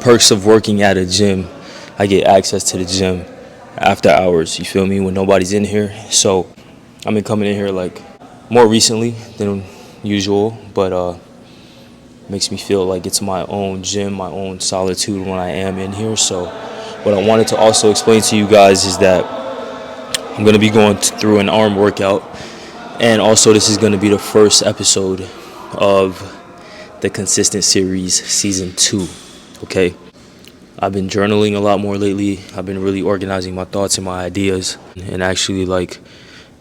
perks of working at a gym, I get access to the gym after hours, you feel me, when nobody's in here. So I've been coming in here like more recently than usual, but makes me feel like it's my own gym, my own solitude when I am in here. So what I wanted to also explain to you guys is that I'm going to be going through an arm workout, and also this is going to be the first episode of the Consistent Series Season 2, okay? I've been journaling a lot more lately. I've been really organizing my thoughts and my ideas, and actually like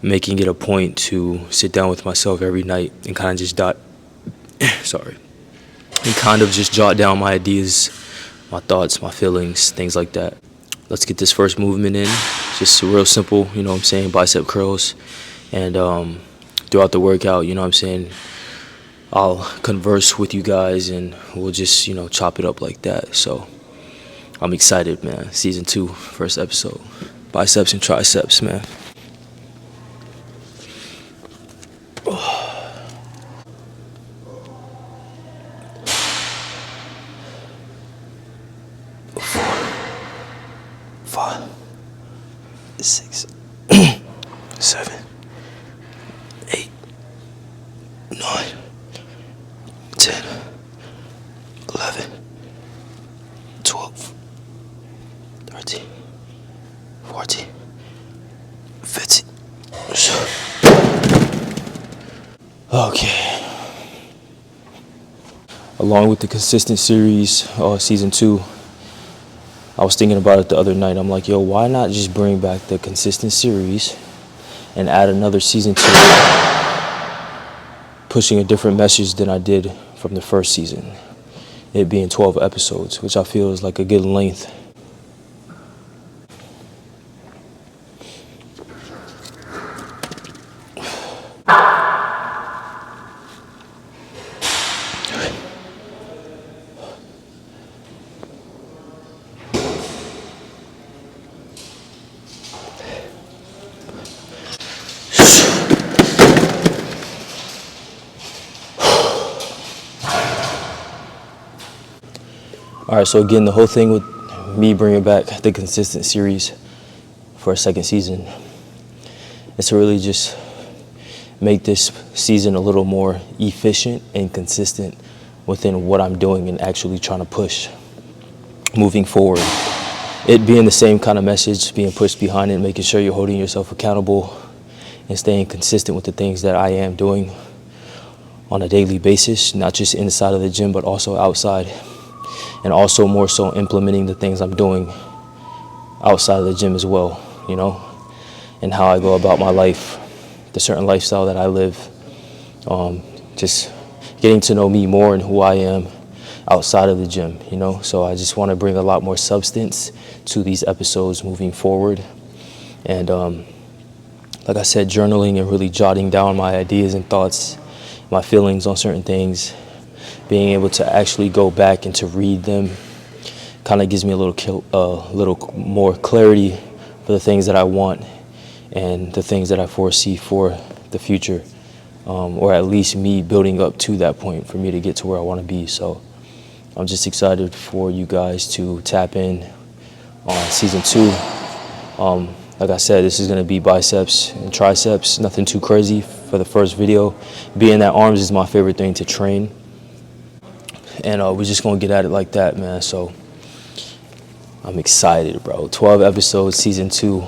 making it a point to sit down with myself every night and kind of just jot down my ideas, my thoughts, my feelings, things like that. Let's get this first movement in. Just real simple, you know what I'm saying, bicep curls. And throughout the workout, you know what I'm saying, I'll converse with you guys and we'll just, chop it up like that. So I'm excited, man. Season 2, first episode. Biceps and triceps, man. Five, 6, 7, 8, 9, 10, 11, 12, 13, 14, 15. Okay. Along with the Consistent Series, Season 2, I was thinking about it the other night. I'm like, yo, why not just bring back the Consistent Series and add another season to it, pushing a different message than I did from the first season, it being 12 episodes, which I feel is like a good length. All right, so again, the whole thing with me bringing back the Consistent Series for a second season is to really just make this season a little more efficient and consistent within what I'm doing and actually trying to push moving forward. It being the same kind of message, being pushed behind it, making sure you're holding yourself accountable and staying consistent with the things that I am doing on a daily basis, not just inside of the gym, but also outside. And also more so implementing the things I'm doing outside of the gym as well, and how I go about my life, the certain lifestyle that I live, just getting to know me more and who I am outside of the gym, So I just want to bring a lot more substance to these episodes moving forward. And like I said, journaling and really jotting down my ideas and thoughts, my feelings on certain things, being able to actually go back and to read them kind of gives me a little more clarity for the things that I want and the things that I foresee for the future, or at least me building up to that point for me to get to where I want to be. So I'm just excited for you guys to tap in on Season 2. Like I said, this is going to be biceps and triceps, nothing too crazy for the first video, being that arms is my favorite thing to train. And we're just going to get at it like that, man. So I'm excited, bro. 12 episodes, Season 2.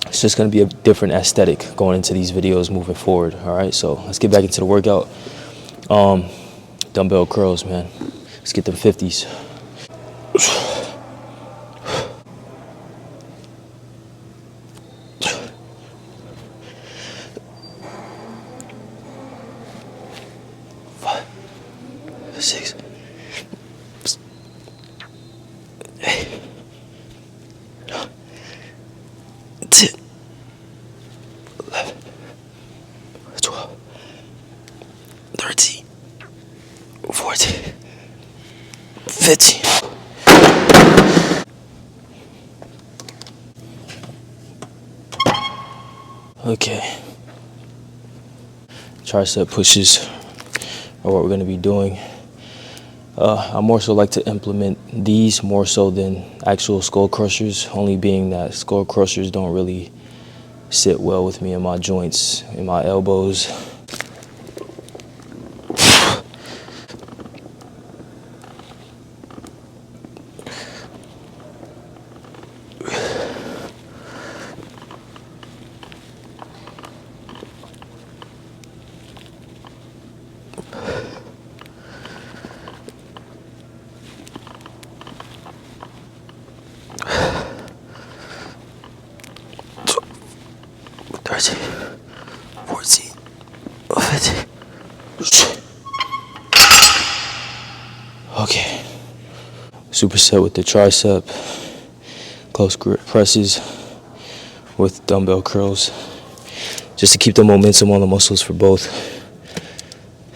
It's just going to be a different aesthetic going into these videos moving forward, all right? So let's get back into the workout. Dumbbell curls, man. Let's get them 50s. 6, 8, 9, 10, 11, 12, 13, 14, 15. Okay. Tricep pushes are what we're going to be doing. I more so like to implement these more so than actual skull crushers, only being that skull crushers don't really sit well with me in my joints, in my elbows. Okay, superset with the tricep, close grip presses with dumbbell curls, just to keep the momentum on the muscles for both.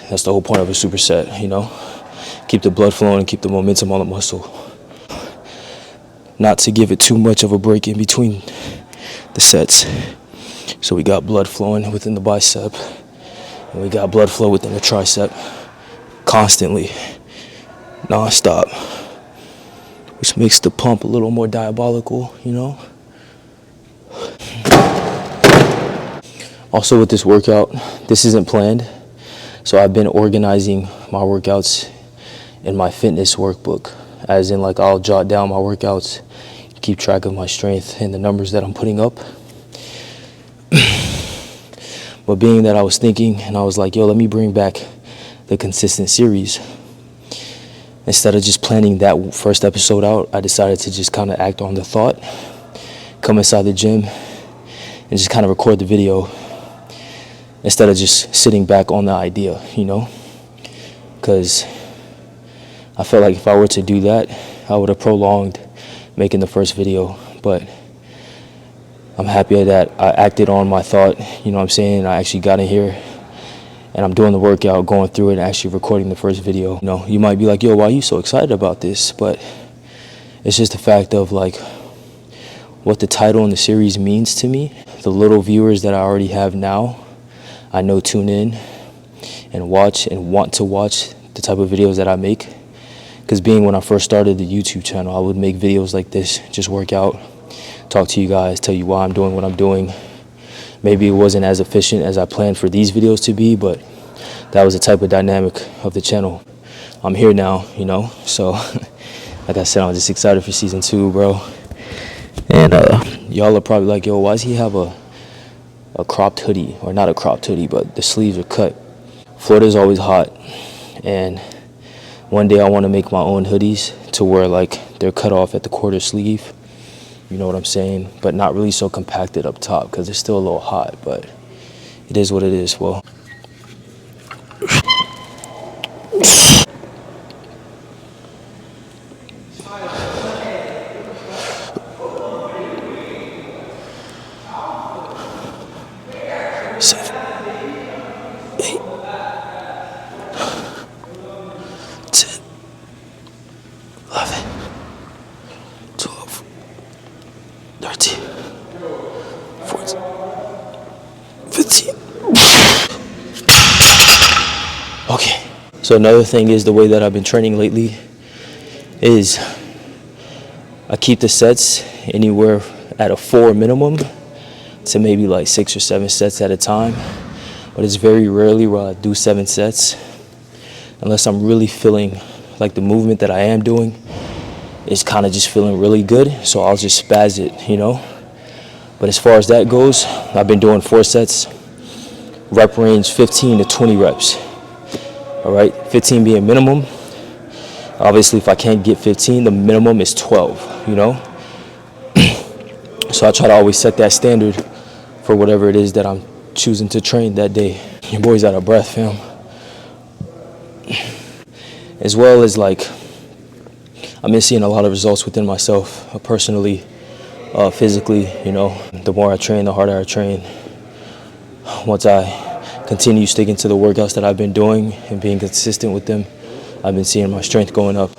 That's the whole point of a superset, you know? Keep the blood flowing and keep the momentum on the muscle. Not to give it too much of a break in between the sets. So we got blood flowing within the bicep, and we got blood flow within the tricep constantly, non-stop, which makes the pump a little more diabolical, you know? Also with this workout, this isn't planned, so I've been organizing my workouts in my fitness workbook, as in like I'll jot down my workouts, keep track of my strength and the numbers that I'm putting up. But being that I was thinking and I was like, yo, let me bring back the consistent series. Instead of just planning that first episode out, I decided to just kind of act on the thought, come inside the gym and just kind of record the video instead of just sitting back on the idea, you know? Because I felt like if I were to do that, I would have prolonged making the first video. But I'm happy that I acted on my thought, you know what I'm saying? I actually got in here and I'm doing the workout, going through it, and actually recording the first video. You know, you might be like, yo, why are you so excited about this? But it's just the fact of like what the title and the series means to me. The little viewers that I already have now, I know tune in and watch and want to watch the type of videos that I make. Because being when I first started the YouTube channel, I would make videos like this, just work out, talk to you guys, tell you why I'm doing what I'm doing. Maybe it wasn't as efficient as I planned for these videos to be, but that was the type of dynamic of the channel. I'm here now, you know, so like I said, I'm just excited for season 2, bro. And y'all are probably like, yo, why does he have a cropped hoodie? Or not a cropped hoodie, but the sleeves are cut. Florida's always hot, and one day I want to make my own hoodies to where like they're cut off at the quarter sleeve. You know what I'm saying? But not really so compacted up top because it's still a little hot, but it is what it is. Well, okay. So another thing is the way that I've been training lately is I keep the sets anywhere at a 4 minimum to maybe like 6 or 7 sets at a time. But it's very rarely where I do 7 sets unless I'm really feeling like the movement that I am doing is kind of just feeling really good. So I'll just spaz it, you know. But as far as that goes, I've been doing 4 sets, rep range 15 to 20 reps. All right, 15 being minimum. Obviously, if I can't get 15, the minimum is 12, you know? So I try to always set that standard for whatever it is that I'm choosing to train that day. Your boy's out of breath, fam. As well as, like, I've been seeing a lot of results within myself, personally, physically, you know? The more I train, the harder I train. Once I continue sticking to the workouts that I've been doing and being consistent with them, I've been seeing my strength going up.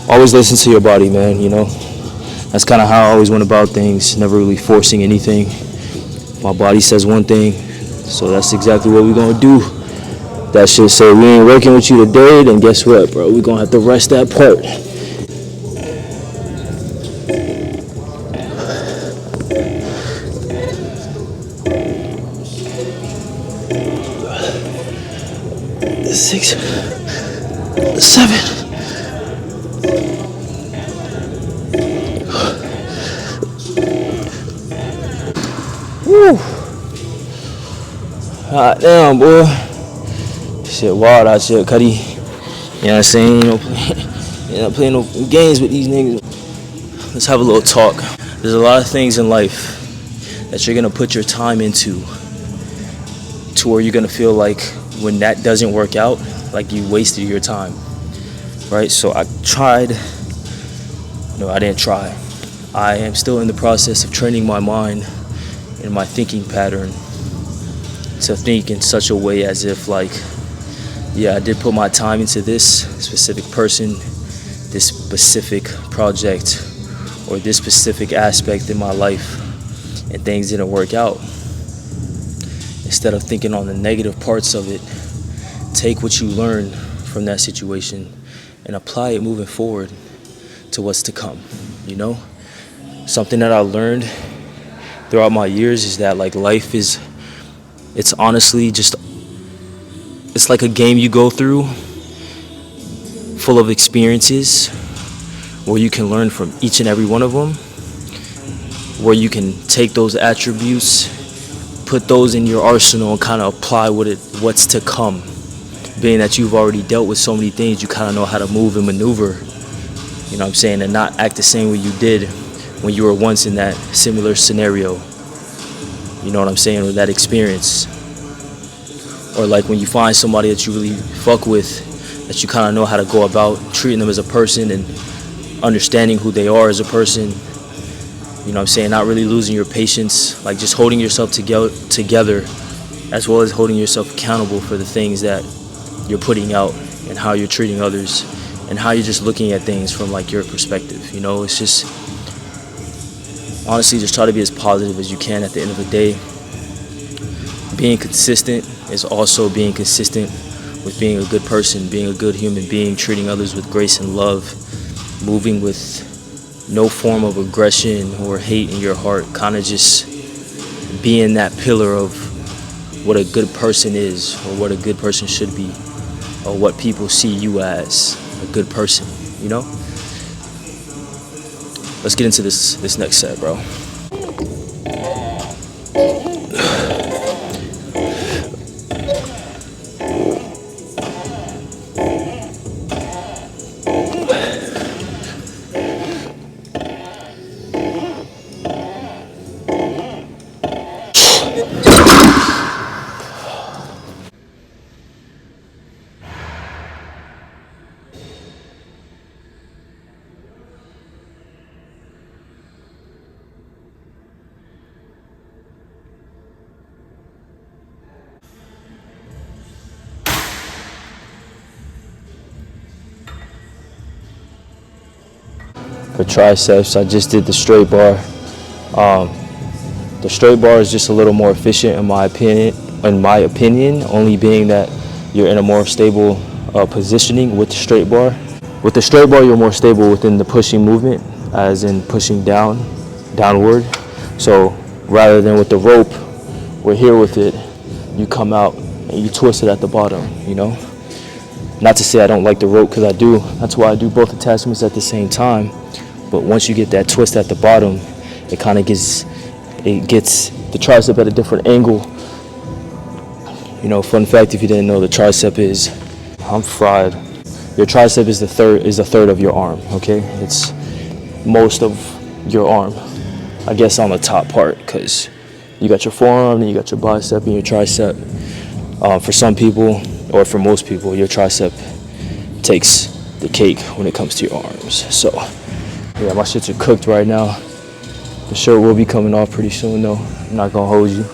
Always listen to your body, man, you know. That's kind of how I always went about things, never really forcing anything. My body says one thing, so that's exactly what we're gonna do. That shit say we ain't working with you today, then guess what, bro? We're gonna have to rest that part. Six, 7. Woo. Hot damn, boy. Shit wild out here, Cuddy. You know what I'm saying? You know, playing no games with these niggas. Let's have a little talk. There's a lot of things in life that you're gonna put your time into to where you're gonna feel like when that doesn't work out, like you wasted your time, right? So I tried. No, I didn't try. I am still in the process of training my mind and my thinking pattern to think in such a way as if like, yeah, I did put my time into this specific person, this specific project, or this specific aspect in my life, and things didn't work out. Instead of thinking on the negative parts of it, take what you learn from that situation and apply it moving forward to what's to come, you know? Something that I learned throughout my years is that like life is, it's honestly just, it's like a game you go through full of experiences where you can learn from each and every one of them, where you can take those attributes, put those in your arsenal and kind of apply what's to come. Being that you've already dealt with so many things, you kind of know how to move and maneuver, you know what I'm saying, and not act the same way you did when you were once in that similar scenario, you know what I'm saying, or that experience. Or like when you find somebody that you really fuck with, that you kind of know how to go about treating them as a person and understanding who they are as a person, you know what I'm saying, not really losing your patience, like just holding yourself together as well as holding yourself accountable for the things that you're putting out and how you're treating others and how you're just looking at things from like your perspective, you know. It's just, honestly, just try to be as positive as you can at the end of the day. Being consistent is also being consistent with being a good person, being a good human being, treating others with grace and love, moving with no form of aggression or hate in your heart, kind of just being that pillar of what a good person is or what a good person should be or what people see you as a good person, you know? Let's get into this next set, bro. For triceps, I just did the straight bar. The straight bar is just a little more efficient in my opinion, only being that you're in a more stable positioning with the straight bar. With the straight bar, you're more stable within the pushing movement, as in pushing downward. So rather than with the rope, we're here with it, you come out and you twist it at the bottom, you know? Not to say I don't like the rope, because I do. That's why I do both attachments at the same time. But once you get that twist at the bottom, it kind of gets the tricep at a different angle. You know, fun fact, if you didn't know, the tricep is, I'm fried. Your tricep is the third of your arm, okay? It's most of your arm, I guess, on the top part, because you got your forearm, then you got your bicep and your tricep. For some people, or for most people, your tricep takes the cake when it comes to your arms. So yeah, my shits are cooked right now. The shirt will be coming off pretty soon though. I'm not gonna hold you.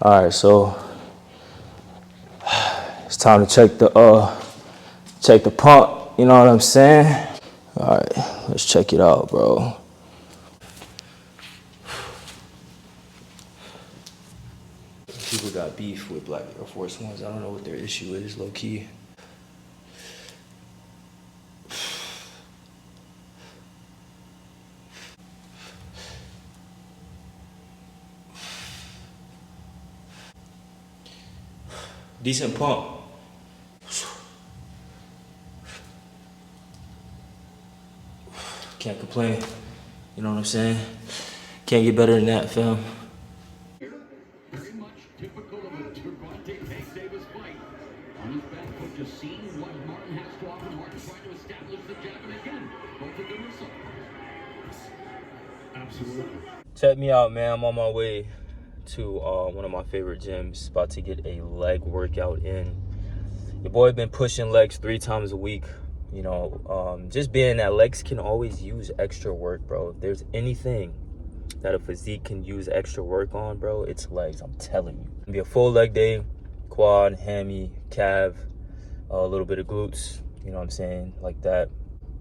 All right, so it's time to check the pump. You know what I'm saying? All right, let's check it out, bro. People got beef with Black Air Force Ones. I don't know what their issue is, low key. Decent pump. Can't complain. You know what I'm saying? Can't get better than that, fam. Very much typical of a Gervonta Tank Davis fight. On his back foot, just seeing what Martin has to offer. Martin trying to establish the jab, and again, both of them are absolutely. Check me out, man. I'm on my way to one of my favorite gyms. About to get a leg workout in. Your boy been pushing legs 3 times a week. You know, just being that legs can always use extra work, bro. If there's anything that a physique can use extra work on, bro, it's legs. I'm telling you. It'll be a full leg day, quad, hammy, calf, a little bit of glutes. You know what I'm saying? Like that.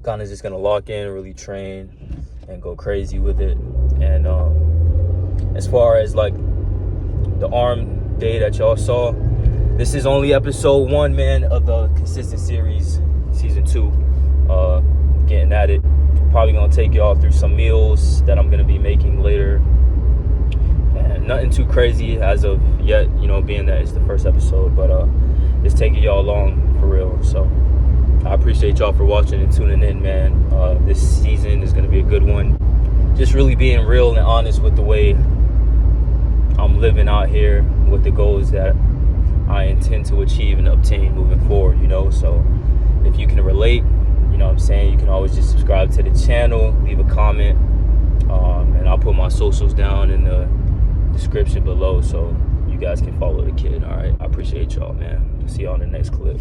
Kind of just gonna lock in, really train, and go crazy with it. And as far as like the arm day that y'all saw, this is only episode 1, man, of the Consistent Series season 2. Getting at it. Probably gonna take y'all through some meals that I'm gonna be making later. And nothing too crazy as of yet, you know, being that it's the first episode, but it's taking y'all along for real. So I appreciate y'all for watching and tuning in, man. This season is gonna be a good one. Just really being real and honest with the way I'm living out here, with the goals that I intend to achieve and obtain moving forward, you know. So if you can relate, you know what I'm saying, you can always just subscribe to the channel, leave a comment, and I'll put my socials down in the description below so you guys can follow the kid. All right, I appreciate y'all, man. See y'all in the next clip.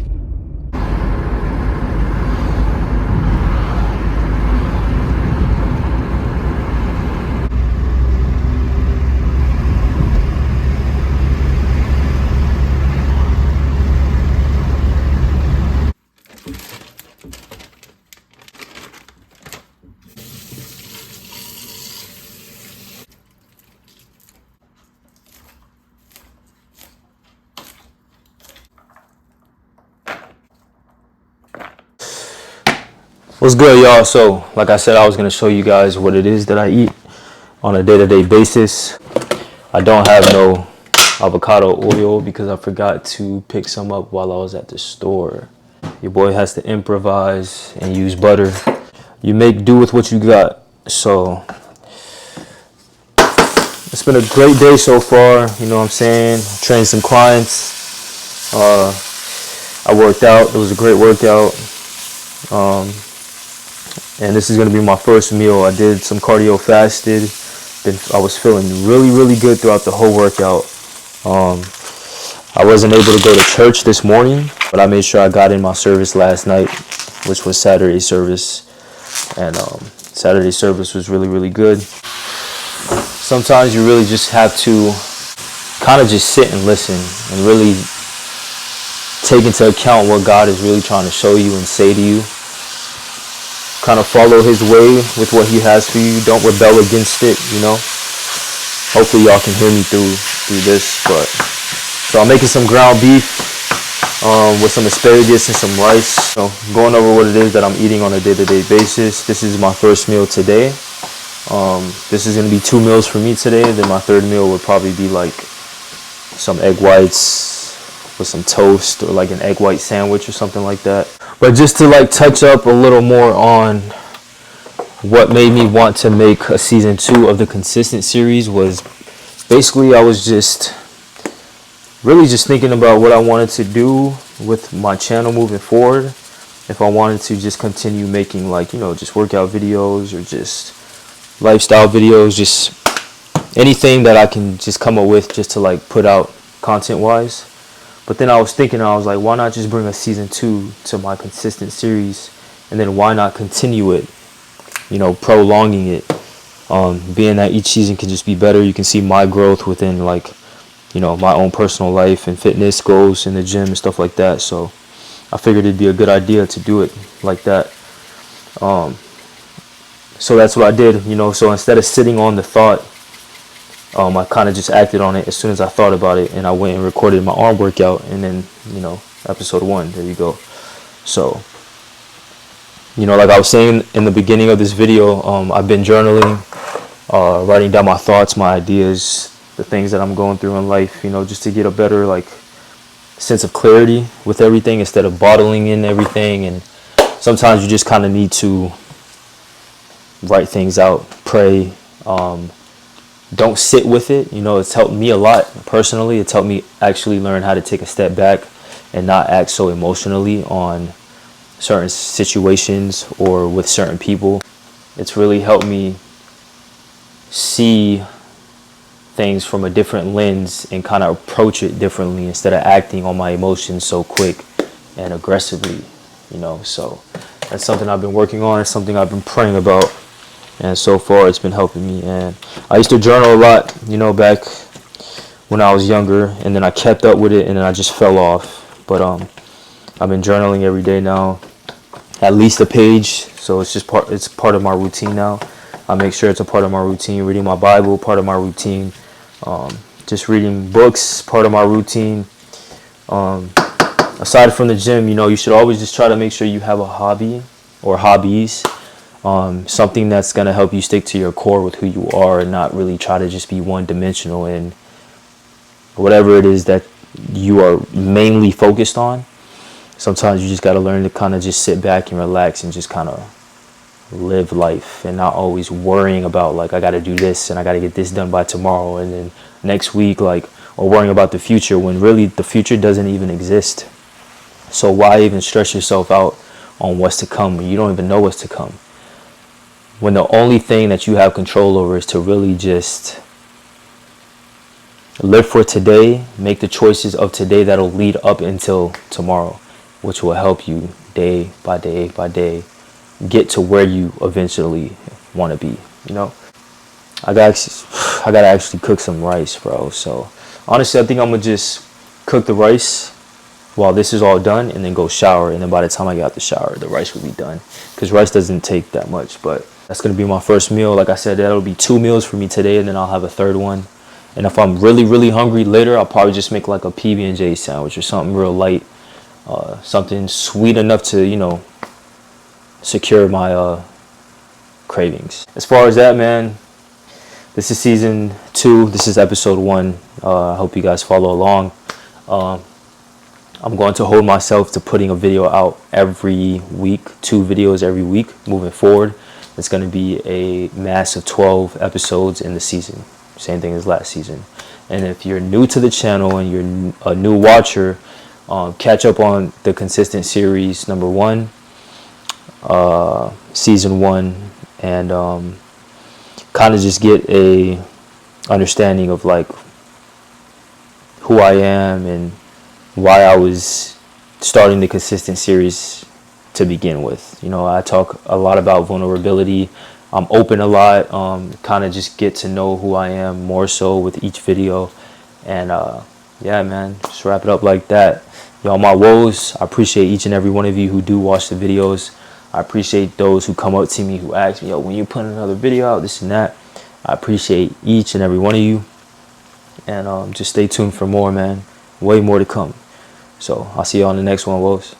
What's good, y'all? So like I said, I was gonna show you guys what it is that I eat on a day-to-day basis. I don't have no avocado oil because I forgot to pick some up while I was at the store. Your boy has to improvise and use butter. You make do with what you got. So it's been a great day so far, you know what I'm saying? Trained some clients. I worked out. It was a great workout. And this is going to be my first meal. I did some cardio fasted. I was feeling really good throughout the whole workout. I wasn't able to go to church this morning, but I made sure I got in my service last night, which was Saturday service. And Saturday service was really good. Sometimes you really just have to kind of just sit and listen and really take into account what God is really trying to show you and say to you. Kind of follow his way with what he has for you. Don't rebel against it, you know. Hopefully y'all can hear me through this. But so I'm making some ground beef with some asparagus and some rice. So going over what it is that I'm eating on a day-to-day basis. This is my first meal today. This is going to be 2 meals for me today. Then my third meal would probably be like some egg whites, with some toast or like an egg white sandwich or something like that. But just to like touch up a little more on what made me want to make a season 2 of the Consistent series was basically I was just really just thinking about what I wanted to do with my channel moving forward. If I wanted to just continue making like, just workout videos or just lifestyle videos, just anything that I can just come up with just to like put out content wise. But then I was thinking, I was like, why not just bring a season 2 to my Consistent series, and then why not continue it, prolonging it, being that each season can just be better. You can see my growth within like, my own personal life and fitness goals in the gym and stuff like that. So I figured it'd be a good idea to do it like that. So that's what I did, so instead of sitting on the thought, I kind of just acted on it as soon as I thought about it, and I went and recorded my arm workout, and then, episode 1, there you go. So, like I was saying in the beginning of this video, I've been journaling, writing down my thoughts, my ideas, the things that I'm going through in life, just to get a better, like, sense of clarity with everything instead of bottling in everything. And sometimes you just kind of need to write things out, pray, don't sit with it. It's helped me a lot personally. It's helped me actually learn how to take a step back and not act so emotionally on certain situations or with certain people. It's really helped me see things from a different lens and kind of approach it differently instead of acting on my emotions so quick and aggressively, So that's something I've been working on. It's something I've been praying about. And so far, it's been helping me. And I used to journal a lot, back when I was younger. And then I kept up with it, and then I just fell off. But I've been journaling every day now, at least a page. So it's part of my routine now. I make sure it's a part of my routine. Reading my Bible, part of my routine. Just reading books, part of my routine. Aside from the gym, you should always just try to make sure you have a hobby or hobbies. Something that's going to help you stick to your core with who you are and not really try to just be one-dimensional in whatever it is that you are mainly focused on. Sometimes you just got to learn to kind of just sit back and relax and just kind of live life and not always worrying about like I got to do this and I got to get this done by tomorrow and then next week, like, or worrying about the future when really the future doesn't even exist. So why even stress yourself out on what's to come when you don't even know what's to come? When the only thing that you have control over is to really just live for today, make the choices of today that'll lead up until tomorrow, which will help you day by day by day get to where you eventually want to be, I gotta actually cook some rice, bro. So honestly, I think I'm gonna just cook the rice while this is all done and then go shower, and then by the time I get out the shower, the rice will be done, because rice doesn't take that much. But that's going to be my first meal. Like I said, that'll be 2 meals for me today, and then I'll have a third one. And if I'm really, really hungry later, I'll probably just make like a PB&J sandwich or something real light, something sweet enough to, secure my cravings. As far as that, man, this is season 2. This is episode 1. I hope you guys follow along. I'm going to hold myself to putting a video out every week, 2 videos every week moving forward. It's going to be a mass of 12 episodes in the season. Same thing as last season. And if you're new to the channel and you're a new watcher, catch up on the Consistent series number 1, season 1, and kind of just get a understanding of like who I am and why I was starting the Consistent series to begin with. I talk a lot about vulnerability. I'm open a lot, kind of just get to know who I am more so with each video. And yeah, man, just wrap it up like that. Y'all, my woes, I appreciate each and every one of you who do watch the videos. I appreciate those who come up to me who ask me, yo, when you put another video out, this and that. I appreciate each and every one of you. And just stay tuned for more, man. Way more to come. So I'll see y'all on the next one, woes.